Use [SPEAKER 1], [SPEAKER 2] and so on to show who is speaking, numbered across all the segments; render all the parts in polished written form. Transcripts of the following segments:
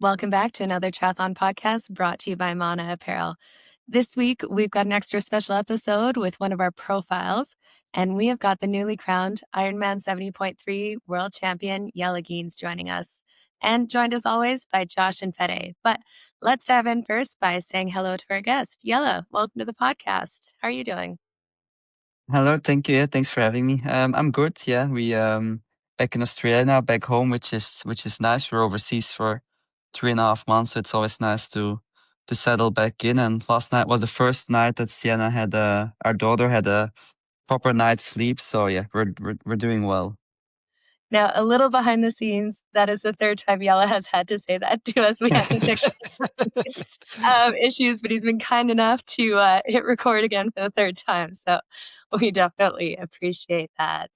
[SPEAKER 1] Welcome back to Another Triathlon Podcast brought to you by Mana Apparel. This week, we've got an extra special episode with one of our profiles, and we have got the newly crowned Ironman 70.3 World Champion Jelle Geens joining us. And joined as always by Josh and Fede. But let's dive in first by saying hello to our guest. Jelle, welcome to the podcast. How are you doing?
[SPEAKER 2] Hello, thank you. Yeah, thanks for having me. I'm good. Yeah, we back in Australia now, back home, which is nice. We're overseas for 3.5 months, so it's always nice to settle back in. And last night was the first night that Sienna had our daughter had a proper night's sleep. So yeah, we're doing well.
[SPEAKER 1] Now, a little behind the scenes, that is the third time Jelle has had to say that to us. We had some issues, but he's been kind enough to hit record again for the third time. So we definitely appreciate that.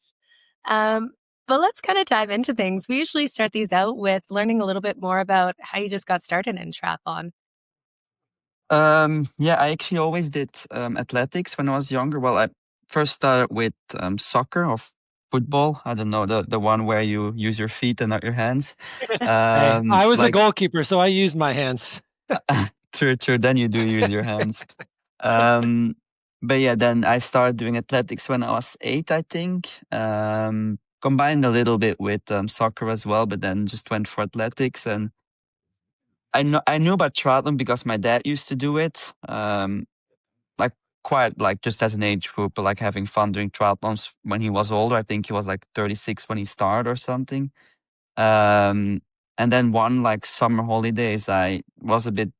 [SPEAKER 1] But let's kind of dive into things. We usually start these out with learning a little bit more about how you just got started in triathlon.
[SPEAKER 2] Yeah, I actually always did athletics when I was younger. Well, I first started with soccer or football. I don't know, the one where you use your feet and not your hands.
[SPEAKER 3] Hey, I was a goalkeeper, so I used my hands.
[SPEAKER 2] True. Then you do use your hands. But yeah, then I started doing athletics when I was 8, I think. Combined a little bit with soccer as well, but then just went for athletics. And I knew about triathlon because my dad used to do it. Like quite like just as an age group, but like having fun doing triathlons when he was older. I think he was like 36 when he started or something. And then one like summer holidays, I was a bit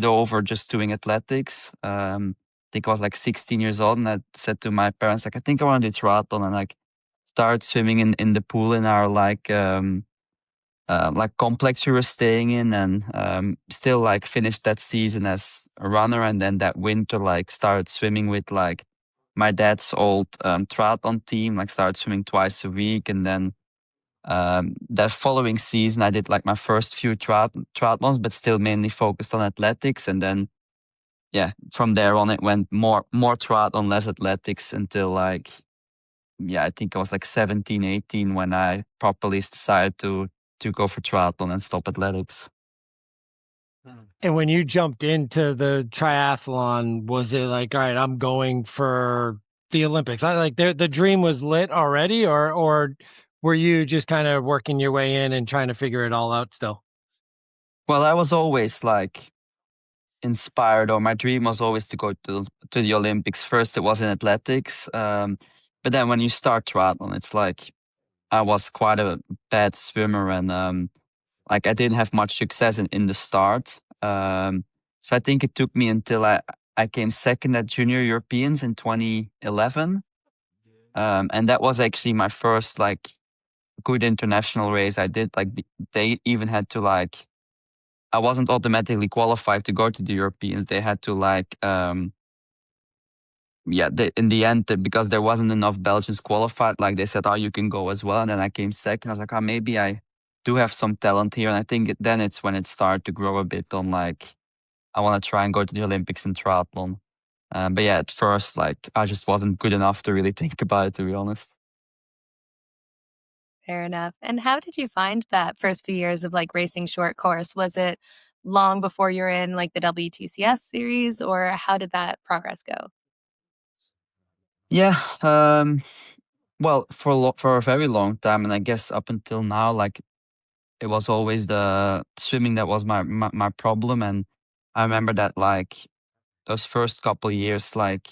[SPEAKER 2] over just doing athletics. I think I was like 16 years old, and I said to my parents, like, I think I want to do triathlon, and like start swimming in the pool in our like complex we were staying in, and still like finished that season as a runner, and then that winter like started swimming with like my dad's old triathlon team, like started swimming twice a week, and then that following season I did like my first few triathlons, but still mainly focused on athletics. And then yeah, from there on it went more triathlon, less athletics, until like I think I was like 17, 18 when I properly decided to go for triathlon and stop athletics.
[SPEAKER 3] And when you jumped into the triathlon, was it like, all right, I'm going for the Olympics? The dream was lit already, or were you just kind of working your way in and trying to figure it all out still?
[SPEAKER 2] Well, I was always like inspired, or my dream was always to go to the Olympics. First, it was in athletics, but then when you start triathlon, it's like I was quite a bad swimmer, and like I didn't have much success in the start. So I think it took me until I came second at Junior Europeans in 2011, and that was actually my first like good international race I did. Like they even had to like, I wasn't automatically qualified to go to the Europeans. They had to like in the end, because there wasn't enough Belgians qualified, like they said, oh, you can go as well. And then I came second. I was like, oh, maybe I do have some talent here. And I think then it's when it started to grow a bit on like, I want to try and go to the Olympics in triathlon. But yeah, at first, like I just wasn't good enough to really think about it, to be honest.
[SPEAKER 1] Fair enough. And how did you find that first few years of like racing short course? Was it long before you're in like the WTCS series, or how did that progress go?
[SPEAKER 2] Yeah, well, for a very long time, and I guess up until now, like it was always the swimming that was my problem. And I remember that like those first couple of years, like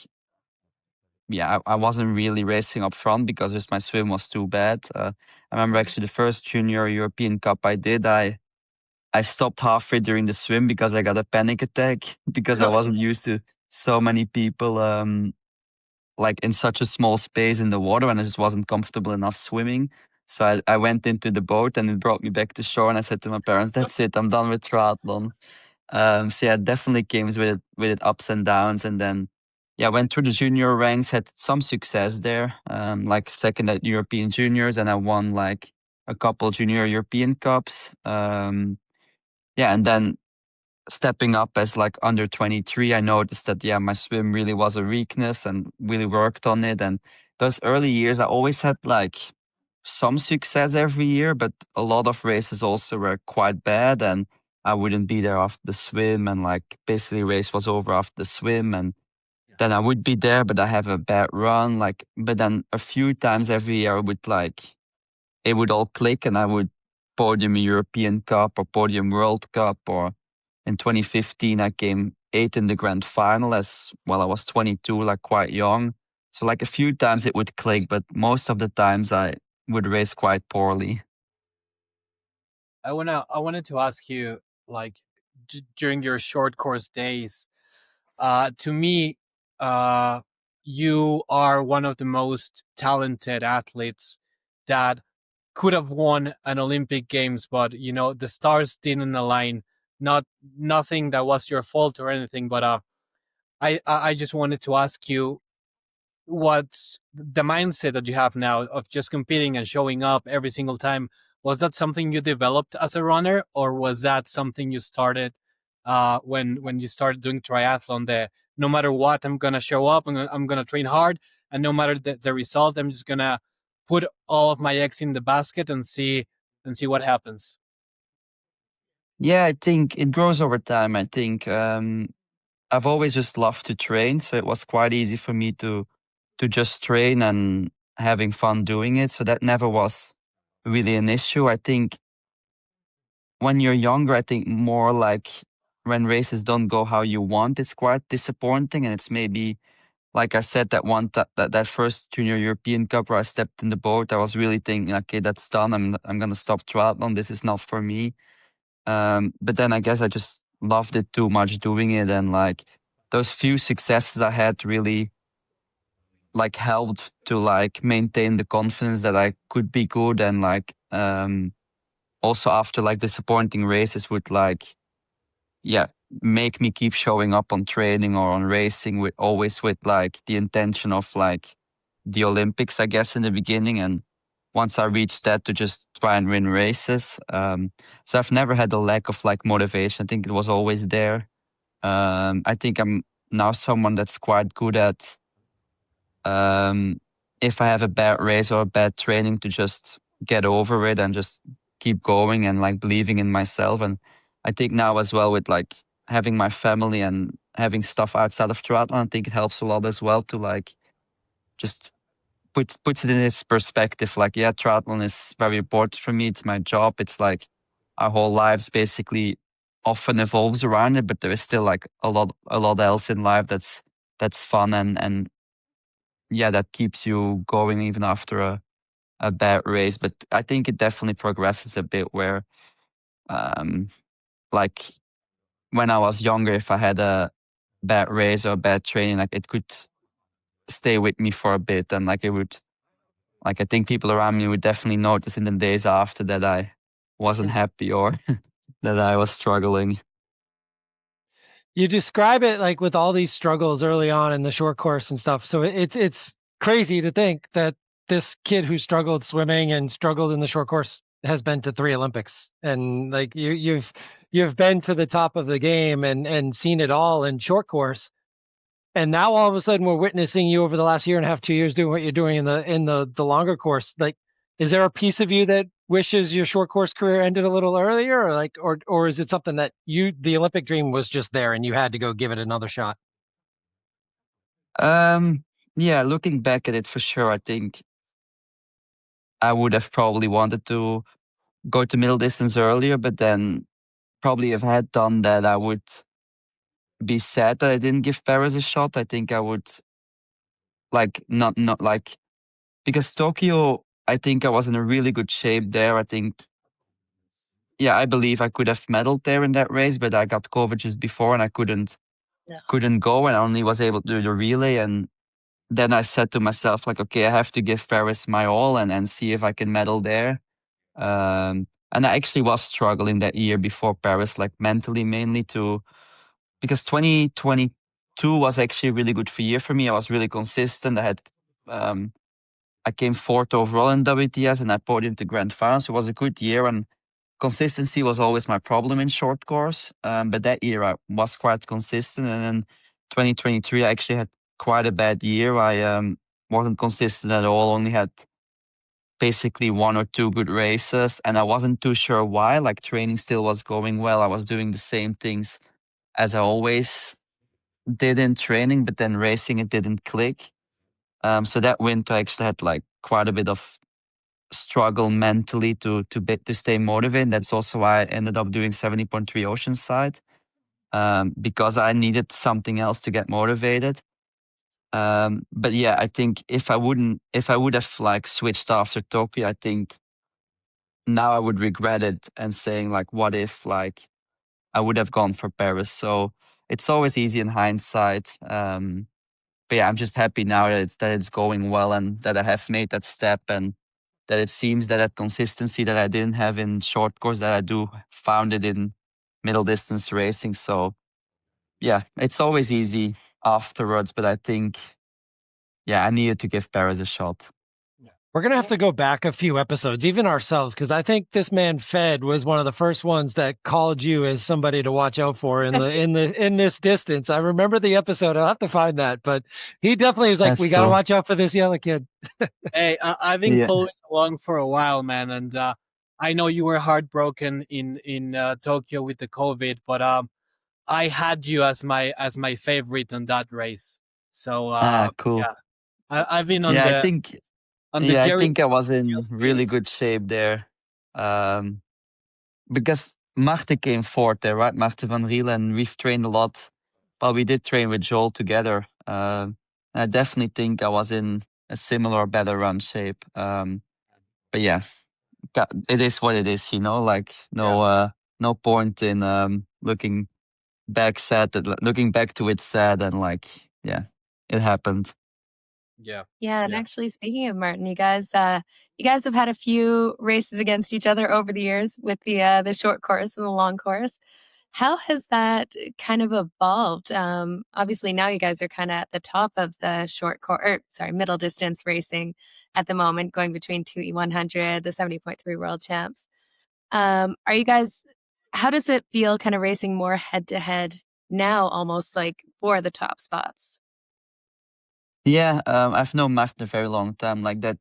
[SPEAKER 2] I wasn't really racing up front because just my swim was too bad. I remember actually the first Junior European Cup I did, I stopped halfway during the swim because I got a panic attack because I wasn't used to so many people like in such a small space in the water, and I just wasn't comfortable enough swimming. So I went into the boat, and it brought me back to shore, and I said to my parents, that's it, I'm done with triathlon. So yeah, it definitely came with it ups and downs. And then I went through the junior ranks, had some success there, like second at European juniors, and I won like a couple junior European cups. And then stepping up as like under 23, I noticed that my swim really was a weakness, and really worked on it. And those early years, I always had like some success every year, but a lot of races also were quite bad. And I wouldn't be there after the swim, and like basically race was over after the swim, and then I would be there, but I have a bad run. Like, but then a few times every year, I would like it would all click, and I would podium European Cup or podium World Cup. Or in 2015, I came 8th in the grand final as well. I was 22, like quite young. So like a few times it would click, but most of the times I would race quite poorly.
[SPEAKER 4] I wanted to ask you, like, during your short course days, to me, you are one of the most talented athletes that could have won an Olympic Games, but you know the stars didn't align. Nothing that was your fault or anything, but I just wanted to ask you, what's the mindset that you have now of just competing and showing up every single time? Was that something you developed as a runner, or was that something you started when you started doing triathlon? That no matter what, I'm gonna show up, and I'm gonna train hard, and no matter the result, I'm just gonna put all of my eggs in the basket and see what happens.
[SPEAKER 2] Yeah, I think it grows over time. I think I've always just loved to train, so it was quite easy for me to just train and having fun doing it. So that never was really an issue. I think when you're younger, I think more like when races don't go how you want, it's quite disappointing. And it's maybe, like I said, that first Junior European Cup where I stepped in the boat, I was really thinking, okay, that's done. I'm gonna stop triathlon. This is not for me. But then I guess I just loved it too much doing it, and like those few successes I had really like helped to like maintain the confidence that I could be good. And like also after like disappointing races would like make me keep showing up on training or on racing, with always with like the intention of like the Olympics, I guess, in the beginning. And once I reached that, to just try and win races. So I've never had a lack of like motivation. I think it was always there. I think I'm now someone that's quite good at if I have a bad race or a bad training, to just get over it and just keep going and like believing in myself. And I think now as well, with like having my family and having stuff outside of triathlon, I think it helps a lot as well to like just puts it in its perspective. Like, yeah, triathlon is very important for me. It's my job. It's like our whole lives basically often evolves around it, but there is still like a lot else in life that's fun and yeah, that keeps you going even after a bad race. But I think it definitely progresses a bit where, like when I was younger, if I had a bad race or a bad training, like it could stay with me for a bit, and like it would, like I think people around me would definitely notice in the days after that I wasn't happy or that I was struggling.
[SPEAKER 3] You describe it like with all these struggles early on in the short course and stuff. So it's crazy to think that this kid who struggled swimming and struggled in the short course has been to 3 Olympics, and like you've been to the top of the game and seen it all in short course. And now all of a sudden we're witnessing you over the last year and a half, 2 years doing what you're doing in the longer course. Like, is there a piece of you that wishes your short course career ended a little earlier, or like, or is it something that the Olympic dream was just there and you had to go give it another shot?
[SPEAKER 2] Yeah, looking back at it, for sure, I think I would have probably wanted to go to middle distance earlier, but then probably if I had done that, I would be sad that I didn't give Paris a shot. I think I would like not like, because Tokyo, I think I was in a really good shape there. I think, yeah, I believe I could have medaled there in that race, but I got COVID just before and I couldn't go, and I only was able to do the relay. And then I said to myself, like, okay, I have to give Paris my all and see if I can medal there. And I actually was struggling that year before Paris, like mentally mainly, because 2022 was actually a really good year for me. I was really consistent. I came 4th overall in WTS and I podiumed to grand finals. So it was a good year, and consistency was always my problem in short course. But that year I was quite consistent. And then 2023, I actually had quite a bad year. I wasn't consistent at all, only had basically 1 or 2 good races, and I wasn't too sure why. Like training still was going well. I was doing the same things as I always did in training, but then racing it didn't click. So that winter I actually had like quite a bit of struggle mentally to stay motivated. That's also why I ended up doing 70.3 Oceanside, because I needed something else to get motivated. But yeah, I think if I would have like switched after Tokyo, I think now I would regret it and saying like, what if like I would have gone for Paris? So it's always easy in hindsight. But yeah, I'm just happy now that it's going well and that I have made that step, and that it seems that consistency that I didn't have in short course, that I do found it in middle distance racing. So yeah, it's always easy afterwards, but I think, yeah, I needed to give Paris a shot.
[SPEAKER 3] We're going to have to go back a few episodes, even ourselves, because I think this man Fed was one of the first ones that called you as somebody to watch out for in this distance. I remember the episode. I'll have to find that, but he definitely was like,
[SPEAKER 2] That's
[SPEAKER 3] we got to
[SPEAKER 2] cool.
[SPEAKER 3] watch out for this yellow kid.
[SPEAKER 4] Hey, I've been
[SPEAKER 2] Yeah.
[SPEAKER 4] following along for a while, man, and I know you were heartbroken in Tokyo with the COVID, but I had you as my favorite on that race. So
[SPEAKER 2] Cool.
[SPEAKER 4] yeah, I've been on
[SPEAKER 2] Yeah, I
[SPEAKER 4] the
[SPEAKER 2] think
[SPEAKER 4] Jerry
[SPEAKER 2] I was in really
[SPEAKER 4] Geens.
[SPEAKER 2] good shape there. Because Marte came fourth there, right? Marte van Rielen, and we've trained a lot. Well, we did train with Joel together. I definitely think I was in a similar, better run shape. But yeah, it is what it is, like no point in looking back looking back to it sad, and like, yeah, it happened.
[SPEAKER 4] Yeah.
[SPEAKER 1] Yeah, and actually, speaking of Martin, you guys have had a few races against each other over the years with the short course and the long course. How has that kind of evolved? Obviously, now you guys are kind of at the top of the middle distance racing at the moment, going between 2E100, the 70.3 World Champs. Are you guys? How does it feel, kind of racing more head to head now, almost like for the top spots?
[SPEAKER 2] Yeah, I've known Martin a very long time. Like that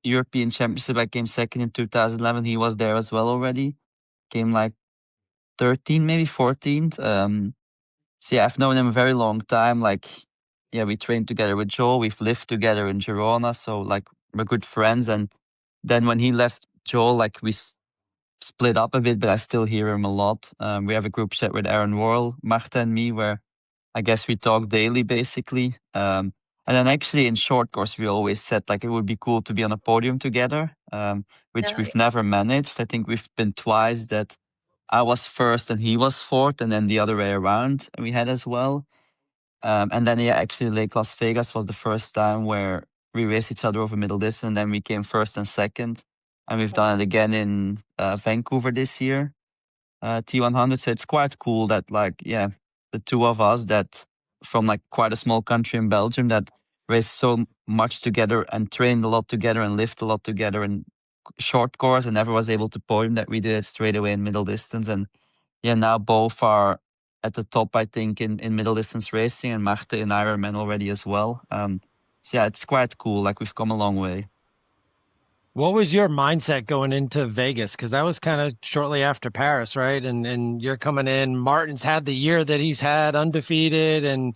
[SPEAKER 2] European Championship, I came second in 2011. He was there as well already. Came like 13, maybe 14th. So yeah, I've known him a very long time. Like, yeah, we trained together with Joel. We've lived together in Girona, so like we're good friends. And then when he left Joel, like we split up a bit, but I still hear him a lot. We have a group chat with Aaron Worrell, Marta, and me, where I guess we talk daily, basically. And then actually in short course, we always said like it would be cool to be on a podium together, which we've never managed. I think we've been twice that I was first and he was fourth, and then the other way around we had as well. And then, yeah, actually Lake Las Vegas was the first time where we raced each other over middle distance, and then we came first and second. And we've done it again in Vancouver this year, T100. So it's quite cool that, like, yeah, the two of us that from like quite a small country in Belgium that raced so much together and trained a lot together and lived a lot together in short course and never was able to podium, that we did it straight away in middle distance. And yeah, now both are at the top, I think, in middle distance racing, and Marte in Ironman already as well. So yeah, it's quite cool. Like, we've come a long way.
[SPEAKER 3] What was your mindset going into Vegas? Because that was kind of shortly after Paris, right? And you're coming in. Martin's had the year that he's had, undefeated, and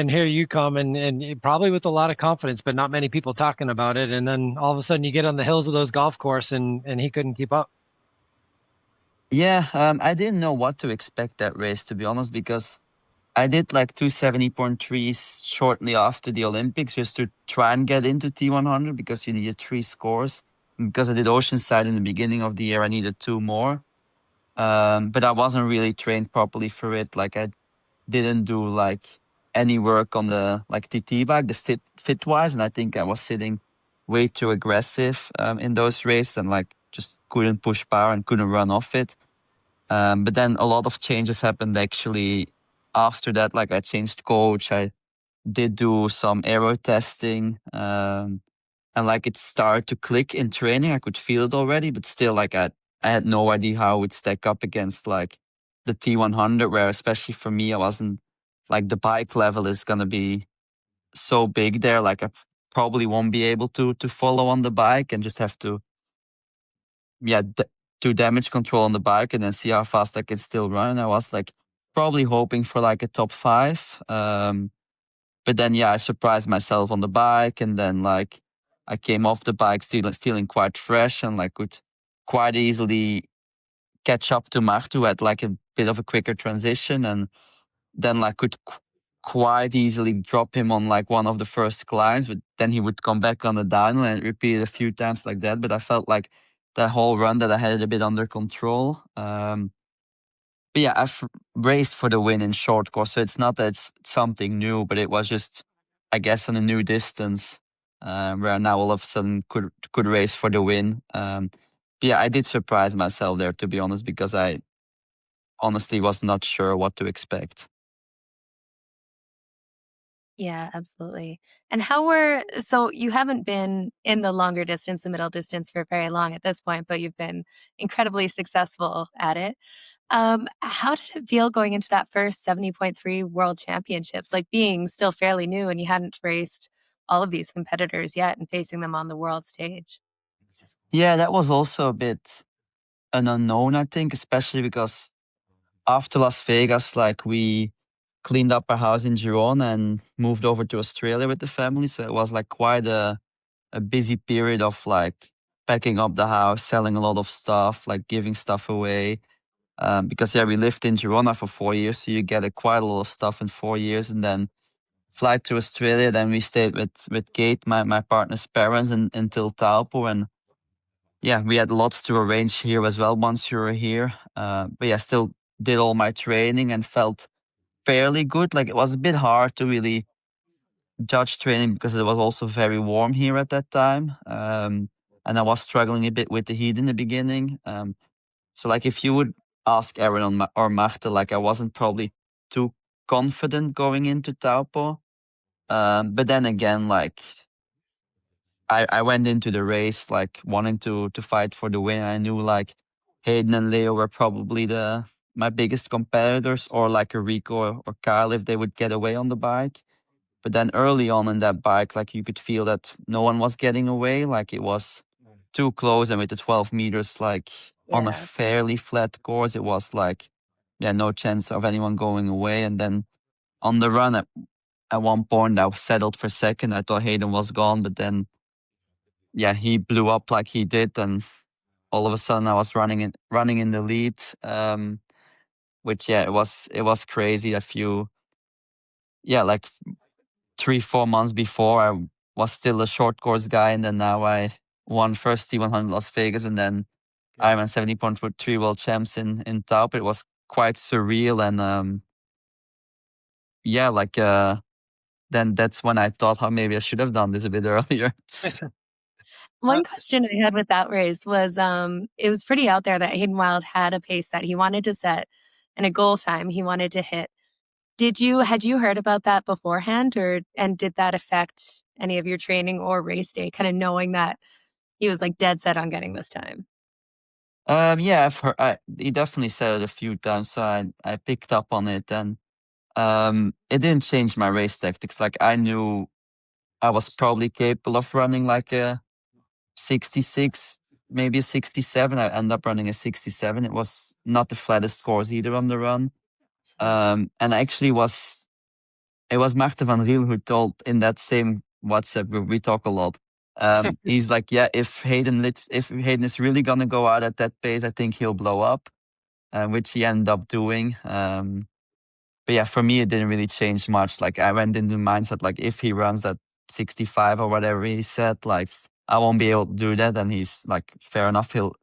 [SPEAKER 3] here you come, and probably with a lot of confidence, but not many people talking about it. And then all of a sudden, you get on the hills of those golf course, and he couldn't keep up.
[SPEAKER 2] Yeah, I didn't know what to expect that race, to be honest, because I did like 270.3s shortly after the Olympics just to try and get into T100 because you needed 3 scores. Because I did Oceanside in the beginning of the year, I needed 2 more. But I wasn't really trained properly for it. Like, I didn't do like any work on the like TT bike, the fit wise, and I think I was sitting way too aggressive in those races and like just couldn't push power and couldn't run off it. But then a lot of changes happened actually after that. Like, I changed coach, I did do some aero testing, and like it started to click in training. I could feel it already, but still, like I had no idea how it would stack up against like the T100, where especially for me, I wasn't like the bike level is gonna be so big there. Like, I probably won't be able to follow on the bike and just have to do damage control on the bike and then see how fast I can still run. And I was like probably hoping for like a top 5. But then, I surprised myself on the bike, and then like I came off the bike still feeling quite fresh and like could quite easily catch up to Martu, who had like a bit of a quicker transition, and then like could quite easily drop him on like one of the first climbs, but then he would come back on the downhill and repeat it a few times like that. But I felt like that whole run that I had it a bit under control. But I've raced for the win in short course, so it's not that it's something new, but it was just, I guess, on a new distance where now all of a sudden could race for the win. I did surprise myself there, to be honest, because I honestly was not sure what to expect.
[SPEAKER 1] Yeah, absolutely. And so you haven't been in the longer distance, the middle distance for very long at this point, but you've been incredibly successful at it. How did it feel going into that first 70.3 World Championships, like being still fairly new and you hadn't raced all of these competitors yet and facing them on the world stage?
[SPEAKER 2] Yeah, that was also a bit an unknown, I think, especially because after Las Vegas, like we cleaned up our house in Girona and moved over to Australia with the family. So it was like quite a busy period of like packing up the house, selling a lot of stuff, like giving stuff away. Because we lived in Girona for 4 years, so you get quite a lot of stuff in 4 years, and then fly to Australia. Then we stayed with Kate, my partner's parents, until Taupo, and we had lots to arrange here as well once you were here. Still did all my training and felt fairly good. Like it was a bit hard to really judge training because it was also very warm here at that time. And I was struggling a bit with the heat in the beginning. So like if you would ask Aaron or Marta, like I wasn't probably too confident going into Taupo. But then again, like I went into the race like wanting to fight for the win. I knew like Hayden and Leo were probably my biggest competitors, or like a Rico or Kyle if they would get away on the bike. But then early on in that bike, like you could feel that no one was getting away. Like it was too close, and with the 12 meters, like on a
[SPEAKER 1] Yeah.
[SPEAKER 2] fairly flat course, it was like, no chance of anyone going away. And then on the run, at one point, I was settled for second. I thought Hayden was gone, but then, he blew up like he did, and all of a sudden, I was running in the lead. Which it was crazy. A few, like 3-4 months before, I was still a short course guy, and then now I won first T100 Las Vegas, and then Ironman 70.3 World Champs in Taupo. It was quite surreal, and then that's when I thought how maybe I should have done this a bit earlier.
[SPEAKER 1] One question I had with that race was it was pretty out there that Hayden Wild had a pace that he wanted to set and a goal time he wanted to hit. Had you heard about that beforehand, and did that affect any of your training or race day, kind of knowing that he was like dead set on getting this time?
[SPEAKER 2] I've heard. He definitely said it a few times, so I picked up on it, and it didn't change my race tactics. Like I knew I was probably capable of running like a 66, maybe a 67. I ended up running a 67. It was not the flattest course either on the run. And actually it was Marten van Riel who told in that same WhatsApp group, we talk a lot. He's like, if Hayden is really gonna go out at that pace, I think he'll blow up, which he ended up doing. But for me, it didn't really change much. Like I went into the mindset, like if he runs that 65 or whatever he said, like I won't be able to do that. And he's like, fair enough. He will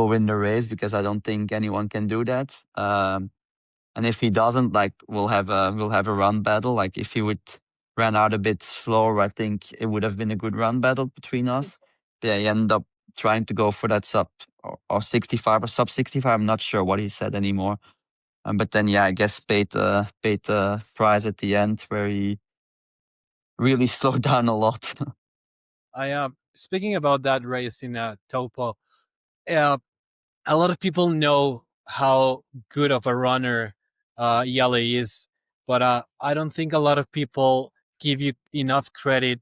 [SPEAKER 2] win the race because I don't think anyone can do that. And if he doesn't, like we'll have a run battle. Like if he would run out a bit slower, I think it would have been a good run battle between us. But he ended up trying to go for that sub or 65 or sub 65. I'm not sure what he said anymore. But then I guess paid the price at the end where he really slowed down a lot.
[SPEAKER 4] Speaking about that race in Taupo, a lot of people know how good of a runner Jelle is, but I don't think a lot of people give you enough credit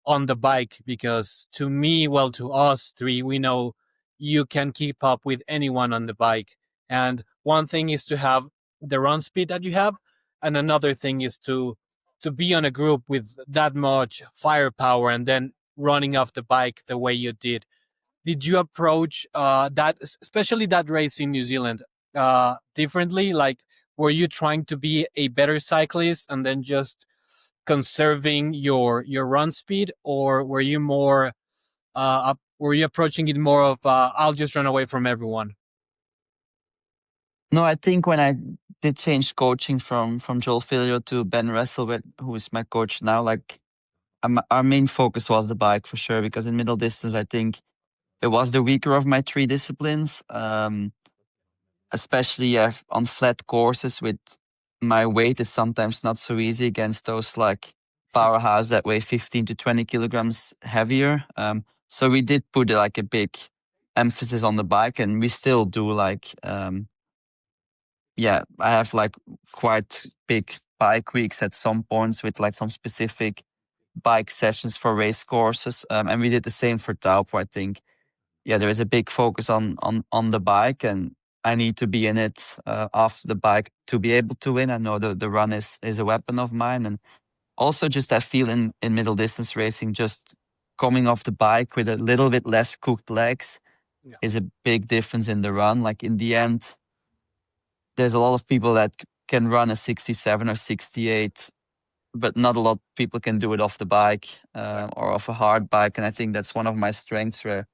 [SPEAKER 4] on the bike? Because to me, well, to us three, we know you can keep up with anyone on the bike. And one thing is to have the run speed that you have, and another thing is to be on a group with that much firepower and then running off the bike the way you did. Did you approach that, especially that race in New Zealand, differently? Like, were you trying to be a better cyclist and then just conserving your run speed, or were you more were you approaching it more of I'll just run away from everyone?
[SPEAKER 2] No, I think when I did change coaching from Joel Filio to Ben Russell, who is my coach now, like our main focus was the bike for sure, because in middle distance, I think it was the weaker of my three disciplines, especially on flat courses with my weight is sometimes not so easy against those like powerhouse that weigh 15 to 20 kilograms heavier. So we did put like a big emphasis on the bike, and we still do like, I have like quite big bike weeks at some points with like some specific bike sessions for race courses. And we did the same for Taupo. I think, there is a big focus on the bike, and I need to be in it after the bike to be able to win. I know the run is a weapon of mine. And also just that feel in middle distance racing, just coming off the bike with a little bit less cooked legs is a big difference in the run. Like in the end, there's a lot of people that can run a 67 or 68, but not a lot of people can do it off the bike or off a hard bike. And I think that's one of my strengths, where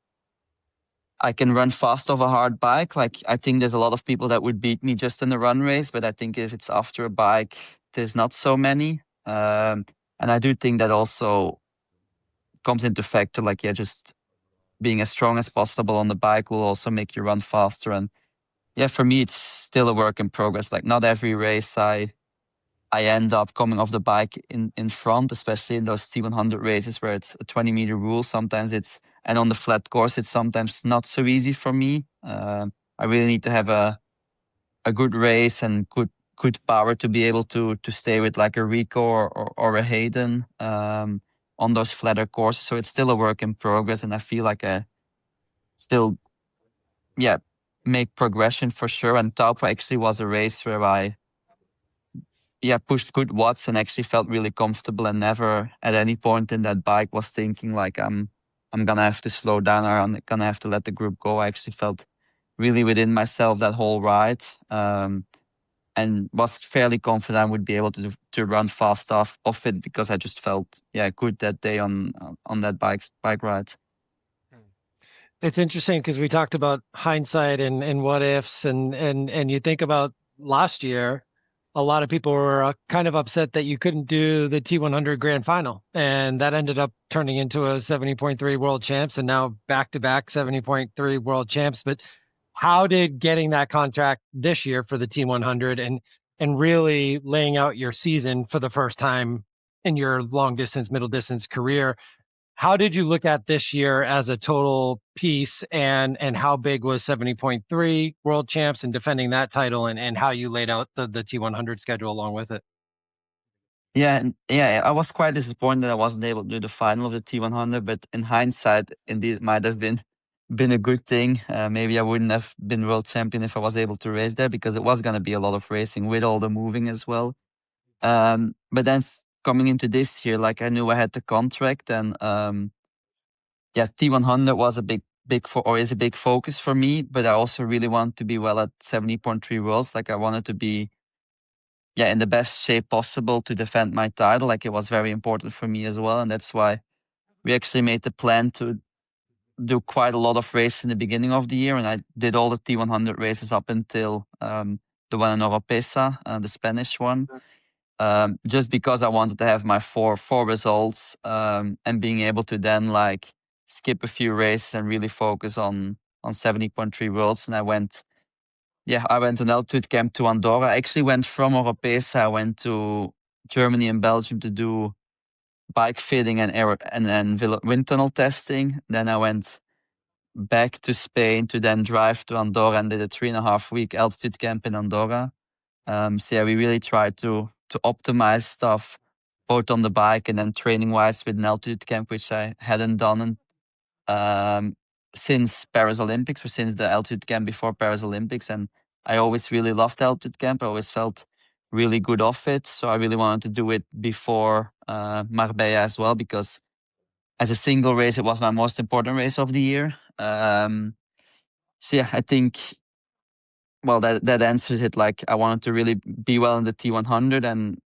[SPEAKER 2] I can run fast off a hard bike. Like I think there's a lot of people that would beat me just in a run race, but I think if it's after a bike, there's not so many. And I do think that also comes into factor, like, just being as strong as possible on the bike will also make you run faster. And for me, it's still a work in progress. Like not every race I end up coming off the bike in front, especially in those T100 races where it's a 20-meter rule. Sometimes and on the flat course, it's sometimes not so easy for me. I really need to have a good race and good power to be able to stay with like a Rico or a Hayden on those flatter courses. So it's still a work in progress, and I feel like I still, make progression for sure. And Taupo actually was a race where I pushed good watts and actually felt really comfortable, and never at any point in that bike was thinking like I'm gonna have to slow down or I'm gonna have to let the group go. I actually felt really within myself that whole ride, and was fairly confident I would be able to run fast off it, because I just felt good that day on that bike ride.
[SPEAKER 3] It's interesting because we talked about hindsight and what ifs, and you think about last year, a lot of people were kind of upset that you couldn't do the T100 Grand Final, and that ended up turning into a 70.3 World Champs, and now back-to-back 70.3 World Champs. But how did getting that contract this year for the T100 and really laying out your season for the first time in your long distance, middle distance career, how did you look at this year as a total piece, and how big was 70.3 World Champs and defending that title, and how you laid out the T100 schedule along with it?
[SPEAKER 2] I was quite disappointed that I wasn't able to do the final of the T100, but in hindsight, indeed, it might have been a good thing. Maybe I wouldn't have been world champion if I was able to race there, because it was going to be a lot of racing with all the moving as well. But then coming into this year, like I knew I had the contract, and T100 was is a big focus for me. But I also really want to be well at 70.3 Worlds. Like I wanted to be in the best shape possible to defend my title. Like it was very important for me as well, and that's why we actually made the plan to do quite a lot of races in the beginning of the year, and I did all the T100 races up until the one in Oropesa, the Spanish one. Just because I wanted to have my four results, and being able to then like skip a few races and really focus on 70.3 Worlds. And I went on altitude camp to Andorra. I actually went from Oropesa. I went to Germany and Belgium to do bike fitting and aero and wind tunnel testing. Then I went back to Spain to then drive to Andorra and did a 3.5-week altitude camp in Andorra. We really tried to optimize stuff both on the bike and then training wise with an altitude camp, which I hadn't done since Paris Olympics, or since the altitude camp before Paris Olympics. And I always really loved altitude camp. I always felt really good off it. So I really wanted to do it before Marbella as well, because as a single race, it was my most important race of the year. So yeah, I think, well, that answers it. Like, I wanted to really be well in the T100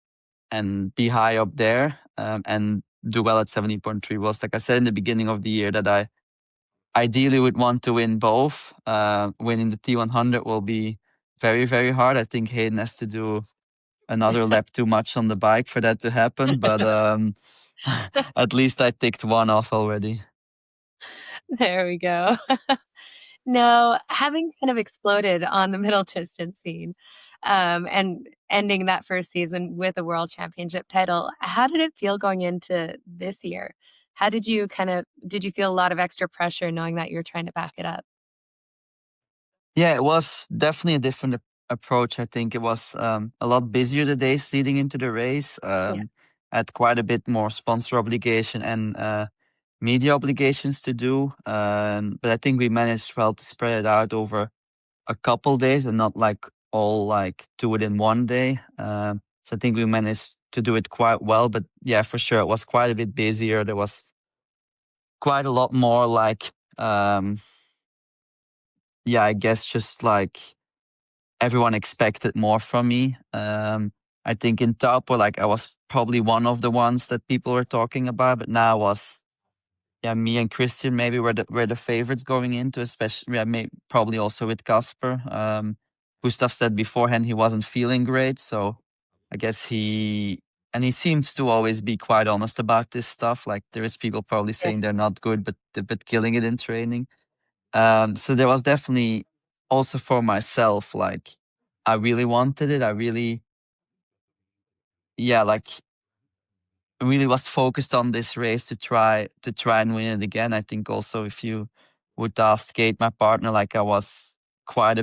[SPEAKER 2] and be high up there, and do well at 70.3 was, like I said in the beginning of the year, that I ideally would want to win both. Winning the T100 will be very, very hard. I think Hayden has to do another lap too much on the bike for that to happen, but at least I ticked one off already.
[SPEAKER 1] There we go. Now, having kind of exploded on the middle distance scene, and ending that first season with a world championship title, how did it feel going into this year? How did you feel a lot of extra pressure knowing that you're trying to back it up?
[SPEAKER 2] Yeah, it was definitely a different approach. I think it was a lot busier the days leading into the race. Had quite a bit more sponsor obligation and media obligations to do. But I think we managed well to spread it out over a couple days and not like all like do it in one day. So I think we managed to do it quite well. But yeah, for sure, it was quite a bit busier. There was quite a lot more like, I guess just like everyone expected more from me. I think in Taupo, like I was probably one of the ones that people were talking about, but now was me and Kristian maybe were the favorites going into, especially probably also with Casper. Gustav said beforehand he wasn't feeling great, so I guess he seems to always be quite honest about this stuff. Like there is people probably saying they're not good, but killing it in training. So there was definitely also for myself, like I really wanted it. I really, like really was focused on this race to try and win it again. I think also if you would ask Kate, my partner, like I was quite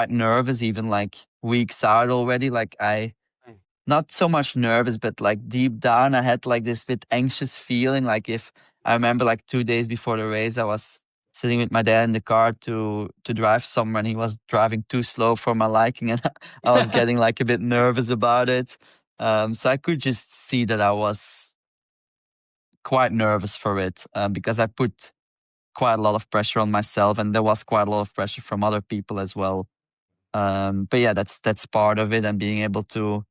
[SPEAKER 2] nervous, even like weeks out already. Like not so much nervous, but like deep down, I had like this bit anxious feeling. Like if I remember like 2 days before the race, I was sitting with my dad in the car to drive somewhere, and he was driving too slow for my liking, and I was getting like a bit nervous about it. So I could just see that I was quite nervous for it, because I put quite a lot of pressure on myself, and there was quite a lot of pressure from other people as well. But yeah, that's part of it, and being able to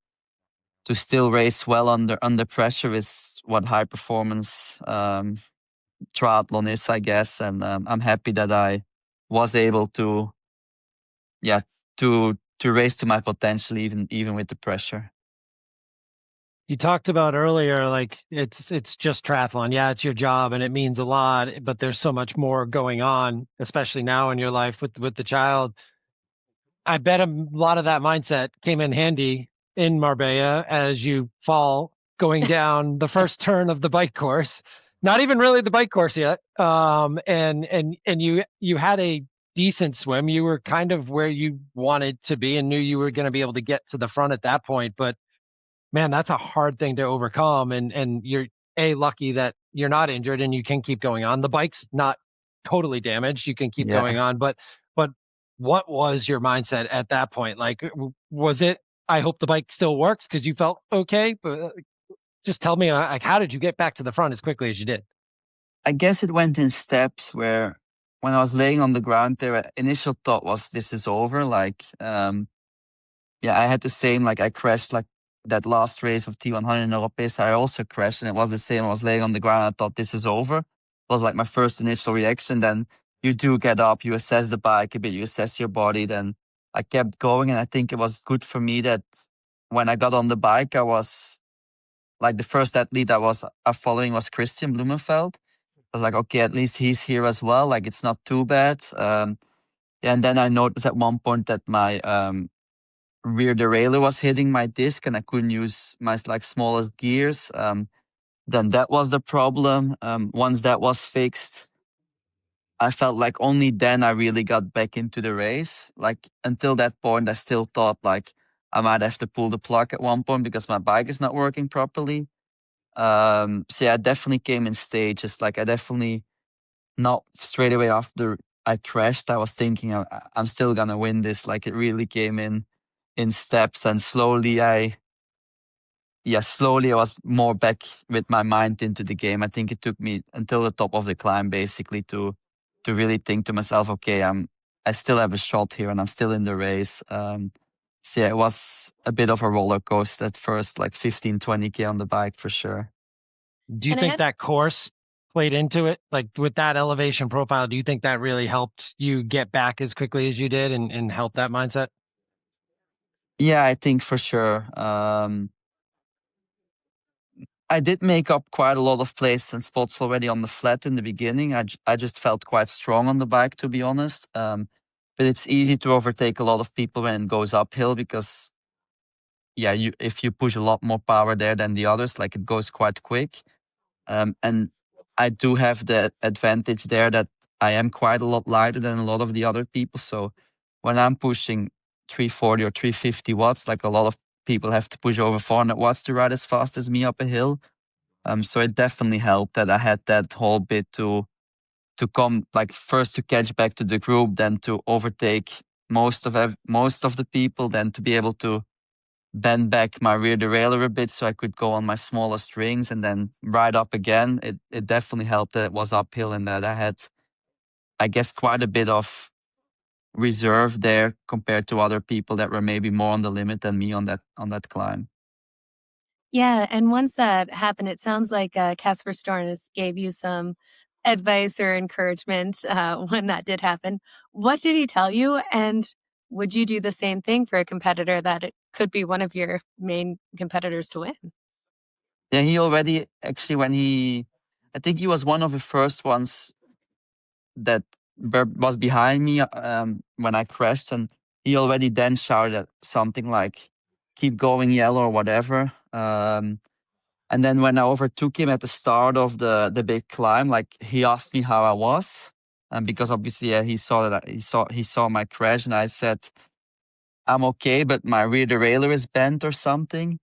[SPEAKER 2] still race well under pressure is what high performance triathlon is, I guess. And I'm happy that I was able to race to my potential even with the pressure.
[SPEAKER 3] You talked about earlier, like it's just triathlon. Yeah, it's your job and it means a lot, but there's so much more going on, especially now in your life with the child. I bet a lot of that mindset came in handy in Marbella as you fall going down the first turn of the bike course. Not even really the bike course yet. And you had a decent swim. You were kind of where you wanted to be and knew you were going to be able to get to the front at that point. But man, that's a hard thing to overcome. And you're lucky that you're not injured and you can keep going on. The bike's not totally damaged. You can keep going on. But what was your mindset at that point? Like, was it, I hope the bike still works because you felt okay? But just tell me, like, how did you get back to the front as quickly as you did?
[SPEAKER 2] I guess it went in steps where when I was laying on the ground there, initial thought was this is over. Like, I had the same, like I crashed like that last race of T100 in Europes. I also crashed and it was the same. I was laying on the ground. I thought this is over. It was like my first initial reaction. Then you do get up, you assess the bike a bit, you assess your body. Then I kept going, and I think it was good for me that when I got on the bike, I was like the first athlete I was following was Kristian Blummenfelt. I was like, okay, at least he's here as well. Like it's not too bad. And then I noticed at one point that my rear derailleur was hitting my disc, and I couldn't use my like smallest gears. Then that was the problem. Once that was fixed, I felt like only then I really got back into the race. Like until that point, I still thought like I might have to pull the plug at one point because my bike is not working properly. So yeah, I definitely came in stages. Like I definitely not straight away after I crashed. I was thinking I'm still gonna win this. Like it really came in steps, and slowly I was more back with my mind into the game. I think it took me until the top of the climb basically to really think to myself, okay, I still have a shot here and I'm still in the race. So yeah, it was a bit of a roller coaster at first, like 15, 20K on the bike for sure.
[SPEAKER 3] Do you think that course played into it? Like with that elevation profile, do you think that really helped you get back as quickly as you did and help that mindset?
[SPEAKER 2] Yeah, I think for sure. I did make up quite a lot of places and spots already on the flat in the beginning. I just felt quite strong on the bike, to be honest. But it's easy to overtake a lot of people when it goes uphill because, yeah, if you push a lot more power there than the others, like it goes quite quick. And I do have the advantage there that I am quite a lot lighter than a lot of the other people. So when I'm pushing 340 or 350 watts, like a lot of people have to push over 400 watts to ride as fast as me up a hill. So it definitely helped that I had that whole bit to come, like first to catch back to the group, then to overtake most of the people, then to be able to bend back my rear derailleur a bit so I could go on my smallest rings and then ride up again. It definitely helped that it was uphill and that I had, I guess, quite a bit of reserve there compared to other people that were maybe more on the limit than me on that climb.
[SPEAKER 1] Yeah, and once that happened, it sounds like Casper Stornes gave you some advice or encouragement when that did happen. What did he tell you? And would you do the same thing for a competitor that it could be one of your main competitors to win?
[SPEAKER 2] Yeah, he already actually I think he was one of the first ones that was behind me when I crashed, and he already then shouted something like "keep going, Jelle" or whatever. And then when I overtook him at the start of the big climb, like he asked me how I was, and because obviously he saw that he saw my crash, and I said I'm okay, but my rear derailleur is bent or something.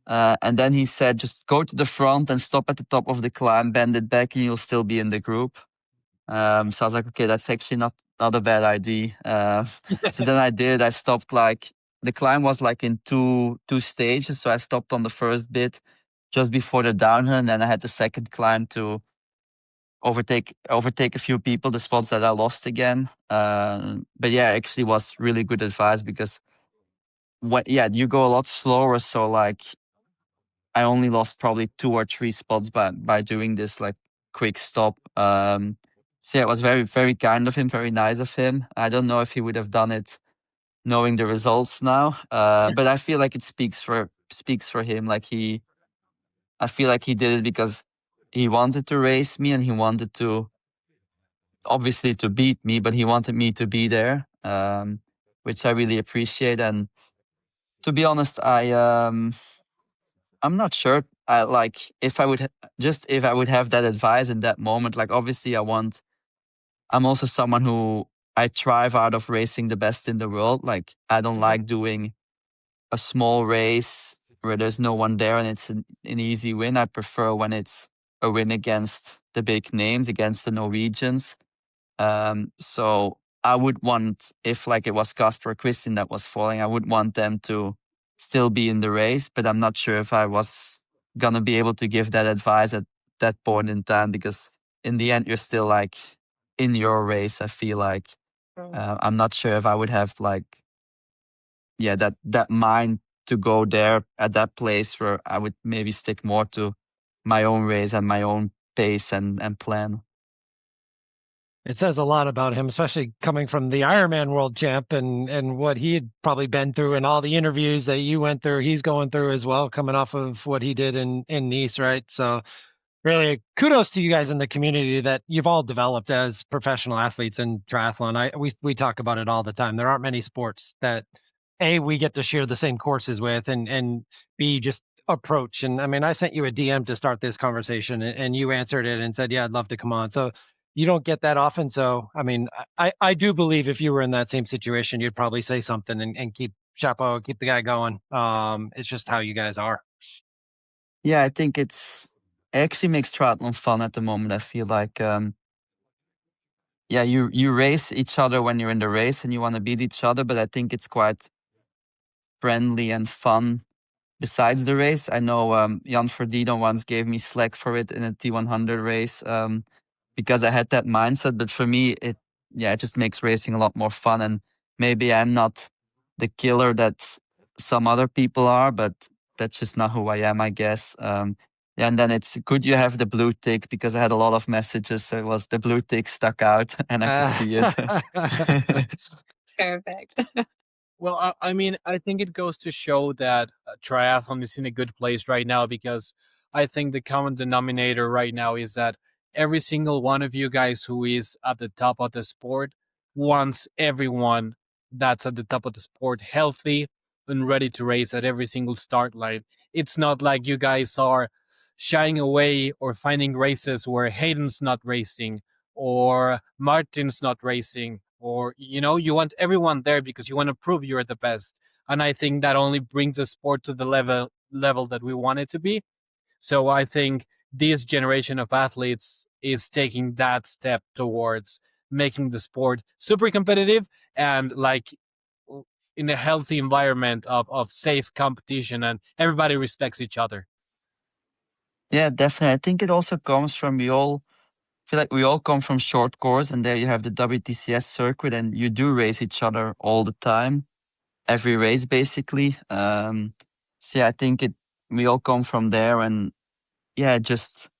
[SPEAKER 2] And then he said, just go to the front and stop at the top of the climb, bend it back, and you'll still be in the group. So I was like, okay, that's actually not a bad idea. So then I did. I stopped, like the climb was like in two stages. So I stopped on the first bit just before the downhill, and then I had the second climb to overtake a few people, the spots that I lost again. But yeah, actually was really good advice because you go a lot slower. So like I only lost probably 2 or 3 spots by doing this like quick stop. So yeah, it was very, very kind of him, very nice of him. I don't know if he would have done it knowing the results now, but I feel like it speaks for him. Like I feel like he did it because he wanted to race me and he wanted to, obviously, to beat me, but he wanted me to be there, which I really appreciate. And to be honest, I'm not sure. Like if I would if I would have that advice in that moment. Like obviously, I'm also someone who I thrive out of racing the best in the world. Like I don't like doing a small race where there's no one there and it's an easy win. I prefer when it's a win against the big names, against the Norwegians. So I would want, if like it was Casper or Kristian that was falling, I would want them to still be in the race, but I'm not sure if I was gonna be able to give that advice at that point in time, because in the end you're still like in your race. I feel like I'm not sure if I would have like that mind to go there at that place, where I would maybe stick more to my own race and my own pace and plan.
[SPEAKER 3] It says a lot about him, especially coming from the Ironman world champ and what he had probably been through and all the interviews that you went through, he's going through as well, coming off of what he did in Nice, right? So really kudos to you guys in the community that you've all developed as professional athletes in triathlon. We talk about it all the time. There aren't many sports that we get to share the same courses with and B, just approach. And I mean, I sent you a DM to start this conversation and you answered it and said, yeah, I'd love to come on. So you don't get that often. So, I mean, I do believe if you were in that same situation, you'd probably say something and keep the guy going. It's just how you guys are.
[SPEAKER 2] Yeah, I think it actually makes triathlon fun at the moment. I feel like, yeah, you race each other when you're in the race and you want to beat each other, but I think it's quite friendly and fun besides the race. I know Jan Frodeno once gave me slack for it in a T100 race because I had that mindset. But for me, it just makes racing a lot more fun. And maybe I'm not the killer that some other people are, but that's just not who I am, I guess. Yeah, and then it's good you have the blue tick because I had a lot of messages. So it was the blue tick stuck out and I could see it.
[SPEAKER 1] Perfect.
[SPEAKER 4] Well, I mean, I think it goes to show that triathlon is in a good place right now, because I think the common denominator right now is that every single one of you guys who is at the top of the sport wants everyone that's at the top of the sport healthy and ready to race at every single start line. It's not like you guys are shying away or finding races where Hayden's not racing or Martin's not racing, or you want everyone there because you want to prove you're the best. And I think that only brings the sport to the level that we want it to be. So I think this generation of athletes is taking that step towards making the sport super competitive and like in a healthy environment of safe competition, and everybody respects each other.
[SPEAKER 2] Yeah, definitely. I think it also comes from feel like we all come from short course, and there you have the WTCS circuit, and you do race each other all the time, every race basically. So yeah, I think we all come from there, and yeah, just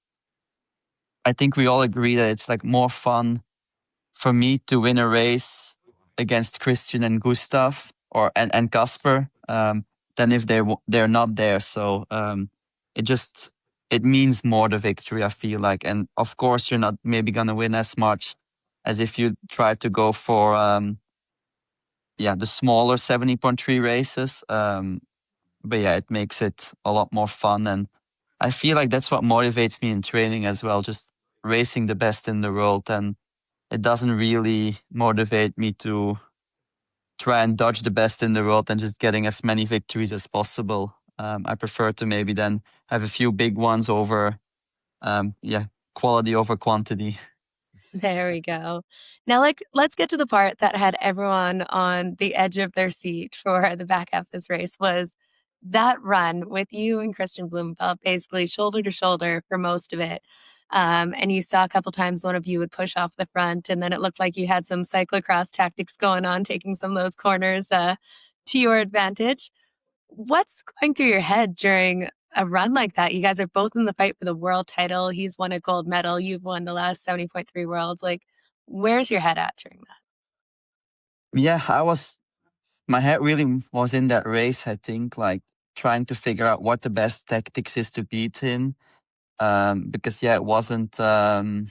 [SPEAKER 2] I think we all agree that it's like more fun for me to win a race against Kristian and Gustav and Casper than if they're not there. So it just it means more the victory, I feel like. And of course, you're not maybe gonna win as much as if you try to go for the smaller 70.3 races. But yeah, it makes it a lot more fun, and I feel like that's what motivates me in training as well. Just racing the best in the world, and it doesn't really motivate me to try and dodge the best in the world and just getting as many victories as possible. I prefer to maybe then have a few big ones over, quality over quantity.
[SPEAKER 1] There we go. Now, let's get to the part that had everyone on the edge of their seat for the back half of this race was that run with you and Kristian Blummenfelt basically shoulder to shoulder for most of it. And you saw a couple times one of you would push off the front, and then it looked like you had some cyclocross tactics going on, taking some of those corners to your advantage. What's going through your head during a run like that? You guys are both in the fight for the world title. He's won a gold medal. You've won the last 70.3 worlds. Like, where's your head at during that?
[SPEAKER 2] Yeah, my head really was in that race, I think, like trying to figure out what the best tactics is to beat him. Because it wasn't an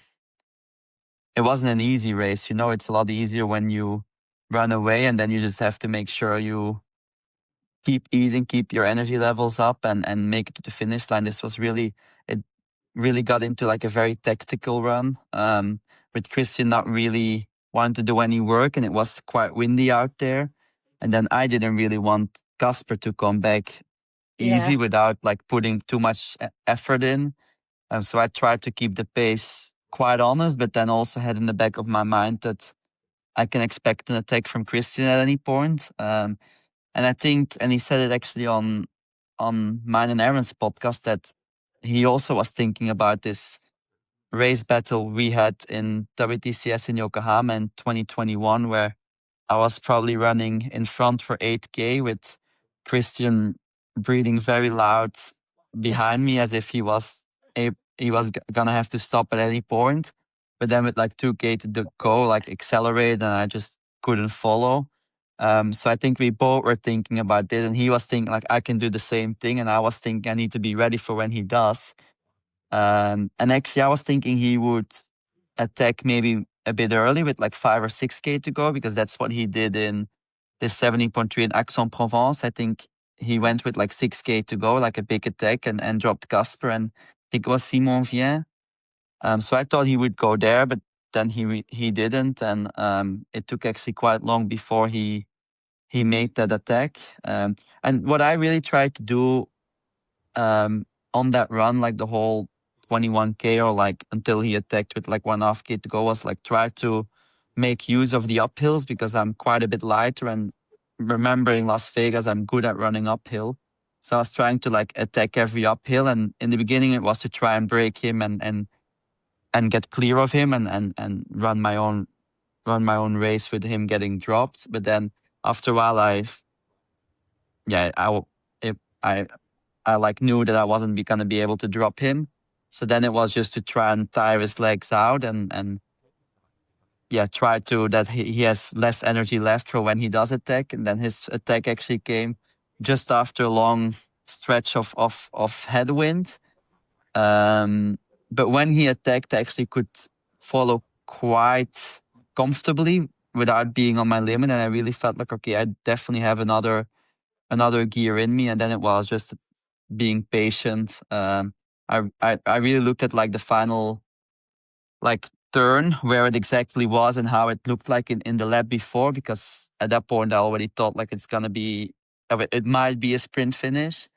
[SPEAKER 2] easy race. It's a lot easier when you run away and then you just have to make sure you keep eating, keep your energy levels up, and make it to the finish line. It really got into like a very tactical run, with Kristian not really wanting to do any work, and it was quite windy out there. And then I didn't really want Casper to come back easy
[SPEAKER 1] Yeah.
[SPEAKER 2] without like putting too much effort in. So I tried to keep the pace quite honest, but then also had in the back of my mind that I can expect an attack from Kristian at any point. And I think, and he said it actually on mine and Aaron's podcast, that he also was thinking about this race battle we had in WTCS in Yokohama in 2021, where I was probably running in front for 8K with Kristian breathing very loud behind me as if he was gonna have to stop at any point. But then with like 2K to go, like accelerate, and I just couldn't follow. So I think we both were thinking about this, and he was thinking like I can do the same thing, and I was thinking I need to be ready for when he does. And actually, I was thinking he would attack maybe a bit early with like 5 or 6K to go, because that's what he did in the 70.3 in Aix-en-Provence. I think he went with like 6K to go, like a big attack, and dropped Casper, and I think it was Simon Vien. So I thought he would go there, but then he didn't, and it took actually quite long before he made that attack. And what I really tried to do on that run, like the whole 21K or like until he attacked with like 1.5K to go, was like try to make use of the uphills because I'm quite a bit lighter, and remembering Las Vegas, I'm good at running uphill. So I was trying to like attack every uphill, and in the beginning it was to try and break him and get clear of him and run my own race with him getting dropped. But then after a while, I like knew that I wasn't gonna be able to drop him. So then it was just to try and tire his legs out and try to that he has less energy left for when he does attack. And then his attack actually came just after a long stretch of headwind. But when he attacked, I actually could follow quite comfortably without being on my limit, and I really felt like, okay, I definitely have another gear in me. And then it was just being patient. I really looked at like the final like turn where it exactly was and how it looked like in the lap before, because at that point I already thought like it might be a sprint finish.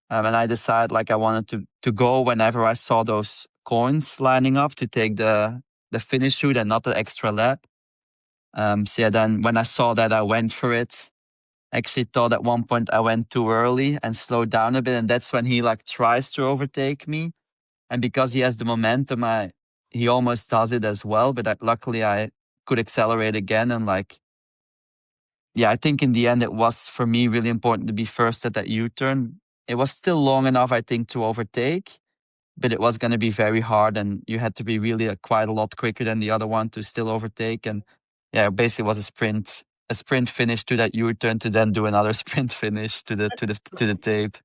[SPEAKER 2] And I decided like I wanted to go whenever I saw those coins lining up to take the finish chute and not the extra lap. So yeah, then when I saw that, I went for it. Actually thought at one point I went too early and slowed down a bit, and that's when he like tries to overtake me. And because he has the momentum, he almost does it as well. But luckily I could accelerate again, and like, yeah, I think in the end it was for me really important to be first at that U-turn. It was still long enough, I think, to overtake, but it was going to be very hard, and you had to be really quite a lot quicker than the other one to still overtake. And yeah, it basically was a sprint finish to that U-turn to then do another sprint finish to the tape.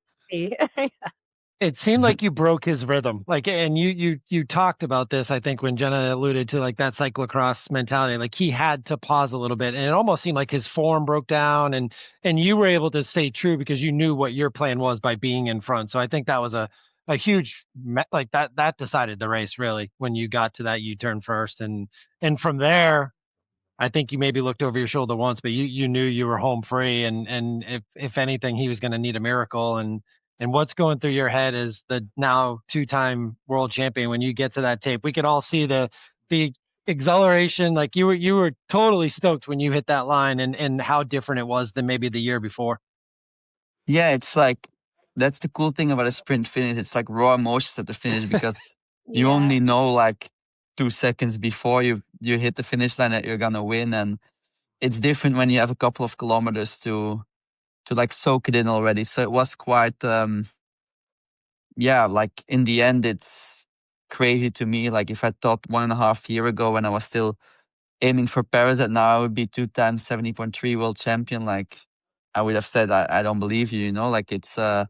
[SPEAKER 3] It seemed like you broke his rhythm. Like, and you talked about this, I think, when Jenna alluded to like that cyclocross mentality. Like he had to pause a little bit, and it almost seemed like his form broke down, and you were able to stay true because you knew what your plan was by being in front. So I think that was a huge like that decided the race really when you got to that U-turn first, and from there, I think you maybe looked over your shoulder once, but you knew you were home free, and if anything, he was going to need a miracle. And what's going through your head is the now 2-time world champion. When you get to that tape, we can all see the exhilaration. Like you were totally stoked when you hit that line, and how different it was than maybe the year before.
[SPEAKER 2] Yeah, it's like that's the cool thing about a sprint finish. It's like raw emotions at the finish because you only know like 2 seconds before you hit the finish line that you're gonna win, and it's different when you have a couple of kilometers to like soak it in already. So it was quite like in the end it's crazy to me. Like if I thought 1.5 years ago when I was still aiming for Paris that now I would be 2 times 70.3 world champion, like I would have said I don't believe you, like it's a